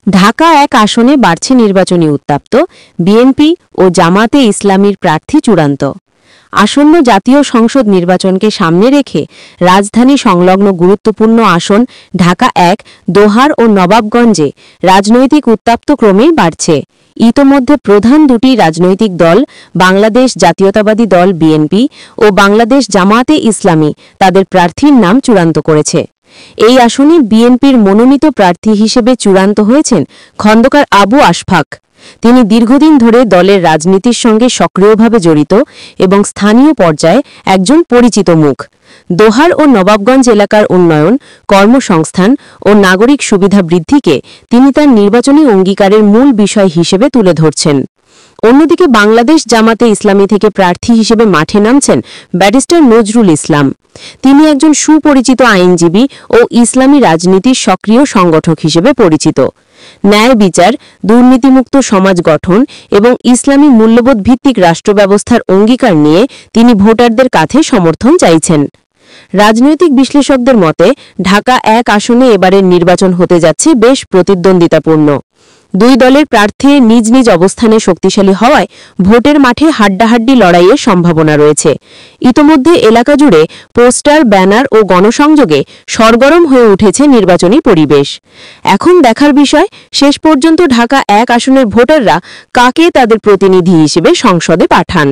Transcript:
ঢাকা এক আসনে বাড়ছে নির্বাচনী উত্তাপ্ত, বিএনপি ও জামাতে ইসলামীর প্রার্থী চূড়ান্ত। আসন্ন জাতীয় সংসদ নির্বাচনকে সামনে রেখে রাজধানী সংলগ্ন গুরুত্বপূর্ণ আসন ঢাকা এক, দোহার ও নবাবগঞ্জে রাজনৈতিক উত্তাপ্ত ক্রমেই বাড়ছে। ইতোমধ্যে প্রধান দুটি রাজনৈতিক দল বাংলাদেশ জাতীয়তাবাদী দল বিএনপি ও বাংলাদেশ জামাতে ইসলামী তাদের প্রার্থীর নাম চূড়ান্ত করেছে। এই আসনে বিএনপির মনোনীত প্রার্থী হিসেবে চূড়ান্ত হয়েছেন খন্দকার আবু আশফাক। তিনি দীর্ঘদিন ধরে দলের রাজনীতির সঙ্গে সক্রিয়ভাবে জড়িত এবং স্থানীয় পর্যায়ে একজন পরিচিত মুখ। দোহার ও নবাবগঞ্জ এলাকার উন্নয়ন, কর্মসংস্থান ও নাগরিক সুবিধা বৃদ্ধিকে তিনি তার নির্বাচনী অঙ্গীকারের মূল বিষয় হিসেবে তুলে ধরছেন। অন্যদিকে বাংলাদেশ জামাতে ইসলামী থেকে প্রার্থী হিসেবে মাঠে নামছেন ব্যারিস্টার নজরুল ইসলাম। তিনি একজন সুপরিচিত আইনজীবী ও ইসলামী রাজনীতির সক্রিয় সংগঠক হিসেবে পরিচিত। ন্যায় বিচার, দুর্নীতিমুক্ত সমাজ গঠন এবং ইসলামী মূল্যবোধ ভিত্তিক রাষ্ট্র ব্যবস্থার অঙ্গীকার নিয়ে তিনি ভোটারদের কাছে সমর্থন চাইছেন। রাজনৈতিক বিশ্লেষকদের মতে ঢাকা এক আসনে এবারের নির্বাচন হতে যাচ্ছে বেশ প্রতিদ্বন্দ্বিতাপূর্ণ। দুই দলের প্রার্থী নিজ নিজ অবস্থানে শক্তিশালী হওয়ায় ভোটের মাঠে হাড্ডাহাড্ডি লড়াইয়ের সম্ভাবনা রয়েছে। ইতোমধ্যে এলাকা জুড়ে পোস্টার, ব্যানার ও গণসংযোগে সরগরম হয়ে উঠেছে নির্বাচনী পরিবেশ। এখন দেখার বিষয়, শেষ পর্যন্ত ঢাকা এক আসনের ভোটাররা কাকে তাদের প্রতিনিধি হিসেবে সংসদে পাঠান।